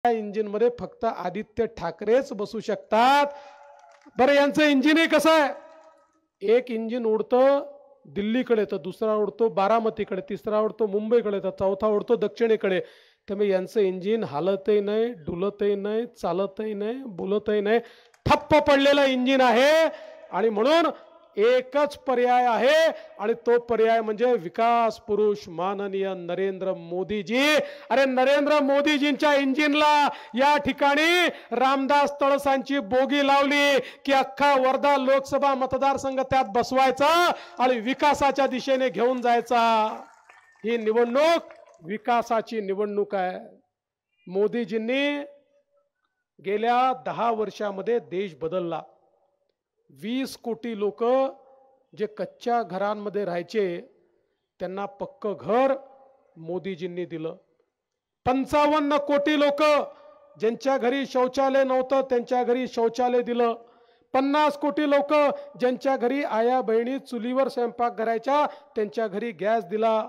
Engine मध्ये फक्त आदित्य ठाकरेच बसू शकतात। बरं यांचं इंजिन कसं आहे, एक इंजिन उडतं दिल्लीकडे, तर दुसरा उडतो बारामतीकडे, तिसरा उडतो मुंबईकडे, तर चौथा उडतो दक्षिणेकडे। त्यामुळे यांचं इंजिन हालतही नाही, डुलतही नाही, चालतही नाही, बोलतही नाही, ठप्प पडलेलं इंजिन आहे। आणि म्हणून एकच पर्याय आहे, आणि तो पर्याय म्हणजे विकास पुरुष माननीय नरेंद्र मोदीजी। अरे नरेंद्र मोदीजींच्या इंजिनला या ठिकाणी रामदास तळसांची बोगी लावली की अख्खा वर्धा लोकसभा मतदारसंघ त्यात बसवायचा आणि विकासाच्या दिशेने घेऊन जायचा। ही निवडणूक विकासाची निवडणूक आहे। मोदीजींनी गेल्या 10 वर्षामध्ये देश बदलला। 20 कोटी लोक जे कच्च्या घरांमध्ये राहायचे त्यांना पक्क घर मोदीजींनी दिलं। 55 कोटी लोक ज्यांच्या घरी शौचालय नव्हतं त्यांच्या घरी शौचालय दिलं। 50 कोटी लोक ज्यांच्या घरी आया बहिणी चुलीवर स्वयंपाक करायच्या त्यांच्या घरी गॅस दिला।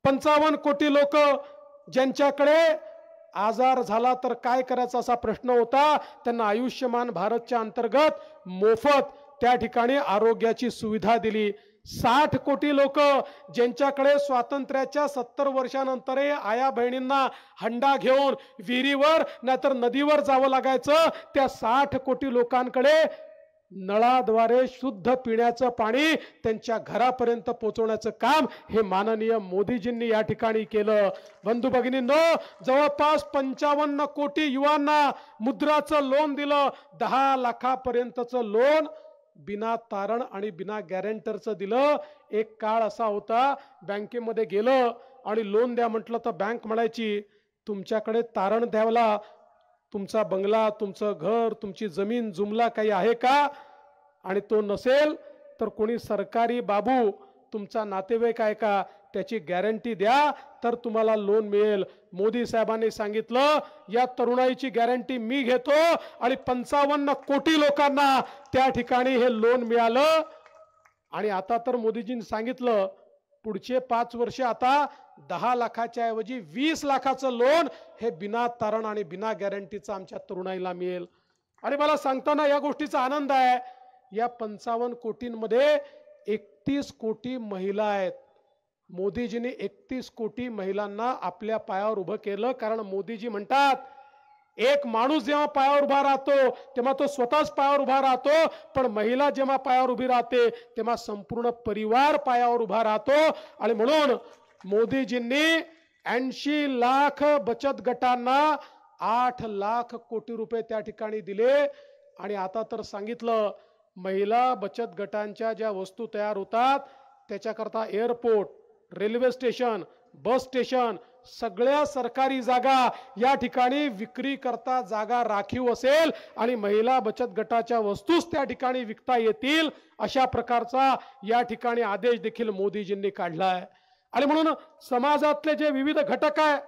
55 कोटी लोक ज्यांच्याकडे आजार झाला तर काय करायचा असा प्रश्न होता, त्यांना आयुष्यमान भारतच्या अंतर्गत मोफत त्या ठिकाणी आरोग्याची सुविधा दिली। 60 कोटी लोक ज्यांच्याकडे स्वातंत्र्याच्या 70 वर्षानंतर आया बहिणींना हंडा घेऊन विहिरीवर नाहीतर नदीवर जावं लागायचं, त्या 60 कोटी लोकांकडे नळाद्वारे शुद्ध पिण्याचं पाणी त्यांच्या घरापर्यंत पोहोचवण्याचं काम हे माननीय मोदीजींनी या ठिकाणी केलं। बंधू भगिनींनो, जवळपास 55 कोटी युवांना मुद्राचं लोन दिलं। 10 लाखापर्यंतचं लोन बिना तारण आणि बिना गॅरंटरचं दिलं। एक काळ असा होता, बँकेमध्ये गेलं आणि लोन द्या म्हटलं तर बँक म्हणायची तुमच्याकडे तारण द्यावला, तुमचा बंगला, तुमचं घर, तुमची जमीन जुमला काही आहे का, आणि तो नसेल तर कोणी सरकारी बाबू तुमचा नातेवाईक आहे का, त्याची गॅरंटी द्या तर तुम्हाला लोन मिळेल। मोदी साहेबांनी सांगितलं या तरुणाईची गॅरंटी मी घेतो, आणि 55 कोटी लोकांना त्या ठिकाणी हे लोन मिळालं। आणि आता तर मोदीजींनी सांगितलं पुढचे 5 वर्ष आता 10 लाखाच्या ऐवजी 20 लाखाचं लोन हे बिना तारण आणि बिना गॅरंटीचं आमच्या तरुणाईला मिळेल। आणि मला सांगताना या गोष्टीचा आनंद आहे, या 55 कोटींमध्ये 31 कोटी महिला आहेत। मोदीजींनी 31 कोटी महिलांना आपल्या पायावर उभं केलं, कारण मोदीजी म्हणतात एक माणूस जेव्हा पायावर उभा राहतो तेव्हा तो स्वतःच पायावर उभा राहतो, पण महिला जेव्हा पायावर उभी राहते तेव्हा संपूर्ण परिवार पायावर उभा राहतो। आणि म्हणून मोदीजींनी 80 लाख बचत गटांना 8 लाख कोटी रुपये त्या ठिकाणी दिले। आणि आता तर सांगितलं महिला बचत गटांच्या ज्या वस्तू तयार होतात त्याच्याकरता airport, railway station, bus station, सगळ्या सरकारी जागा या ठिकाणी विक्री करता जागा राखीव असेल आणि महिला बचत गटाच्या वस्तूच त्या ठिकाणी विकता येतील, अशा प्रकारचा या ठिकाणी आदेश देखील मोदीजींनी काढला आहे। आणि म्हणून समाजातले जे विविध घटक आहे,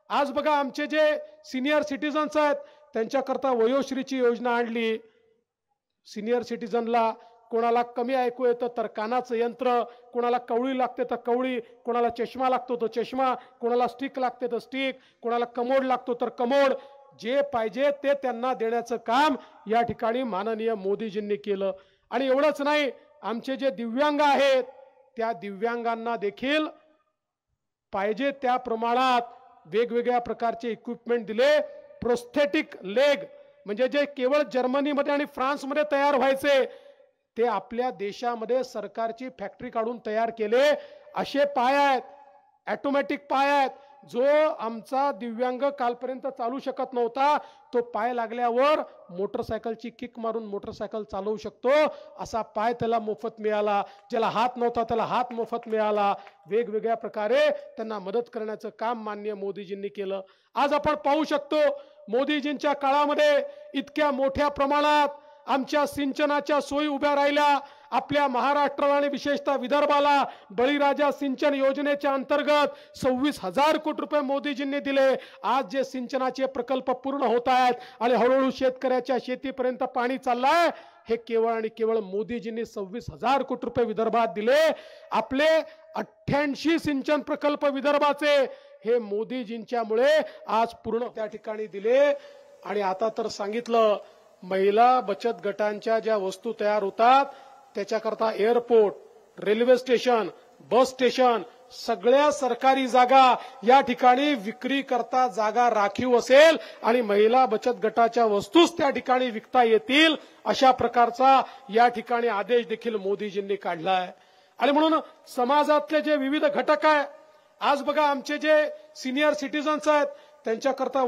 आज बघा आमचे जे सिनियर सिटीजन्स आहेत त्यांच्याकरता वयोश्रीची योजना आणली। सिनियर सिटीजनला कोणाला कमी ऐकू येतं तर कानाचं यंत्र, कोणाला कवळी लागते तर कवळी, कोणाला चष्मा लागतो तर चष्मा, कोणाला स्टिक लागते तर स्टिक, कोणाला कमोड लागतो तर कमोड, जे पाहिजे ते त्यांना देण्याचं काम या ठिकाणी माननीय मोदीजींनी केलं। आणि एवढंच नाही, आमचे जे दिव्यांग आहेत त्या दिव्यांगांना देखील पाहिजे त्या प्रमाणात वेगवेगळ्या प्रकारचे इक्विपमेंट दिले। प्रोस्थेटिक लेग म्हणजे जे केवळ जर्मनीमध्ये आणि फ्रान्समध्ये तयार व्हायचे ते आपल्या देशामध्ये सरकारची फॅक्टरी काढून तयार केले। असे पाय आहेत, ऑटोमॅटिक पाय आहेत, जो आमचा दिव्यांग कालपर्यंत चालू शकत नव्हता तो पाय लागल्यावर मोटरसायकलची किक मारून मोटरसायकल चालवू शकतो, असा पाय त्याला मोफत मिळाला। ज्याला हात नव्हता त्याला हात मोफत मिळाला। वेगवेगळ्या प्रकारे त्यांना मदत करण्याचं काम माननीय मोदीजींनी केलं। आज आपण पाहू शकतो मोदीजींच्या काळामध्ये इतक्या मोठ्या प्रमाणात आमच्या सिंचनाच्या सोयी उभ्या राहिल्या। आपल्या महाराष्ट्राला आणि विशेषतः विदर्भाला बळीराजा सिंचन योजनेच्या अंतर्गत 26,000 कोटी रुपये मोदीजींनी दिले। आज जे सिंचनाचे प्रकल्प पूर्ण होत आहेत आणि हळूहळू शेतकऱ्याच्या शेतीपर्यंत पाणी चाललंय, हे केवळ आणि केवळ मोदीजींनी 26,000 कोटी रुपये विदर्भात दिले। आपले 88 सिंचन प्रकल्प विदर्भाचे हे मोदीजींच्यामुळे आज पूर्ण त्या ठिकाणी दिले. आणि आता तर सांगितलं महिला बचत गटांच्या ज्या वस्तू तयार होतात त्याच्याकरता airport, railway station, bus station सगळ्या सरकारी जागा या ठिकाणी विक्री करता जागा राखीव असेल आणि महिला बचत गटाच्या वस्तूच त्या ठिकाणी विकता येतील अशा प्रकारचा या ठिकाणी आदेश देखील मोदीजींनी काढलाय. आणि म्हणून समाजातले जे विविध घटक आहे आज बघा आमचे जे सिनियर सिटीजन्स आहेत त्यांच्याकरता